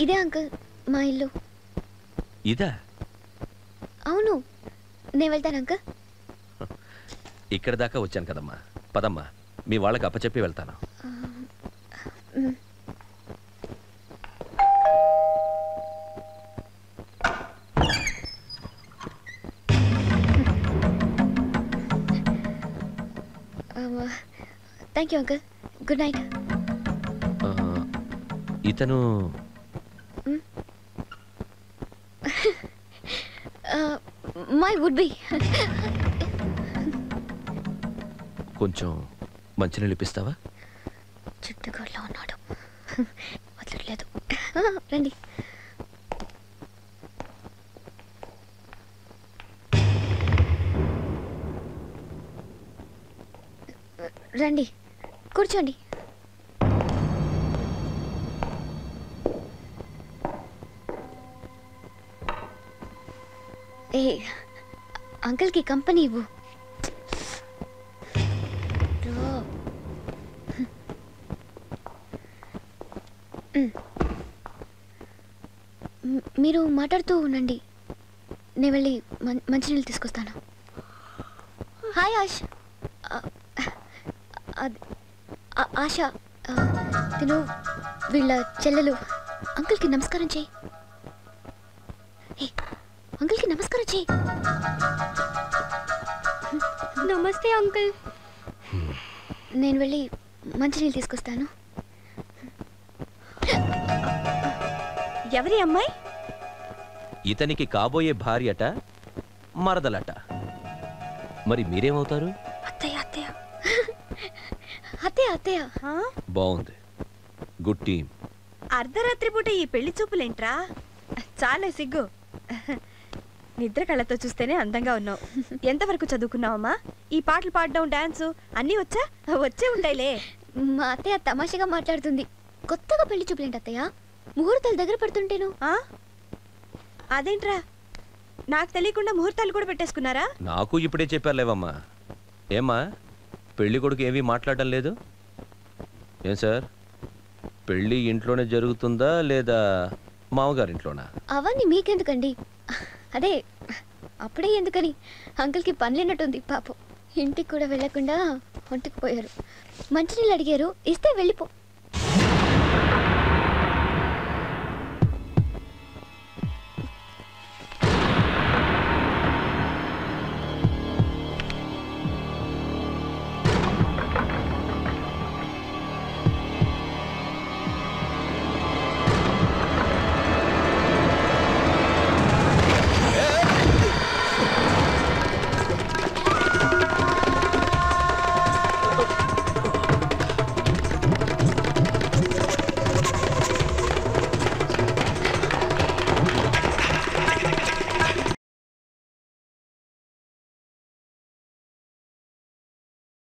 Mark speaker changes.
Speaker 1: ఇదే అంకుల్ మా ఇల్లు.
Speaker 2: ఇదా?
Speaker 1: అవును, నేను వెళ్తాను అంకుల్.
Speaker 2: ఇక్కడ దాకా వచ్చాను కదమ్మా, పదమ్మా, మీ వాళ్ళకి అప్పచెప్పి వెళ్తాను.
Speaker 1: Thank you uncle, good night.
Speaker 2: ఇతను
Speaker 1: మై వుడ్ బి.
Speaker 2: కొంచెం మంచినీళ్ళు ఇప్పిస్తావా?
Speaker 1: చుట్టుకోట్లో ఉన్నాడు, వదలట్లేదు. రండి. రండి, కూర్చోండి. ఏ అంకుల్కి కంపెనీ ఇవ్వు. మీరు మాట్లాడుతూ ఉండండి, నేను వెళ్ళి మంచినీళ్ళు తీసుకొస్తాను. హాయ్ ఆశ. ఆశ తిను వీళ్ళ చెల్లెలు. అంకుల్కి నమస్కారం చేయి. అంకుల్కి నమస్కారం చేయి.
Speaker 3: నమస్తే అంకుల్.
Speaker 1: నేను వెళ్ళి మంచినీళ్ళు తీసుకొస్తాను.
Speaker 3: ఎవరి అమ్మాయి?
Speaker 2: ఇతనికి కాబోయే భార్యట, మరదలట. మరి మీరేమవుతారు?
Speaker 3: అత్తయ్య. అత్తయ్య
Speaker 1: అత్తయ్య అత్తయ్య.
Speaker 2: బాగుంది, గుడ్ టీమ్.
Speaker 3: అర్ధరాత్రి పూట ఈ పెళ్లి చూపులేంట్రా? చాలా సిగ్గు. నిద్ర కళ్ళతో చూస్తేనే అందంగా ఉన్నావు. ఎంతవరకు చదువుకున్నావమ్మా? ఈ పాటలు పాడడం, డాన్స్ అన్నీ వచ్చా? వచ్చే ఉంటాయిలే.
Speaker 1: మా అత్తయ్య తమాషగా మాట్లాడుతుంది. కొత్తగా పెళ్లి చూపులేంటి అత్తయ్య? ముహూర్తాలు దగ్గర పడుతుంటేను.
Speaker 3: అదేంట్రా, నాకు తెలియకుండా ముహూర్తాలు కూడా పెట్టేసుకున్నారా?
Speaker 2: నాకు ఇప్పుడే చెప్పారులేవమ్మా. ఏమ్మా, పెళ్లి కొడుకు ఏమీ మాట్లాడడం లేదు? ఏం సార్, పెళ్ళి ఇంట్లోనే జరుగుతుందా లేదా మామగారింట్లోనా?
Speaker 1: అవన్నీ మీకెందుకండి? అదే అప్పుడే ఎందుకని, అంకుల్కి పనిలేనట్టుంది పాపం. ఇంటికి కూడా వెళ్ళకుండా ఒంటికి పోయారు. మంచినీళ్ళు అడిగారు, ఇస్తే వెళ్ళిపో.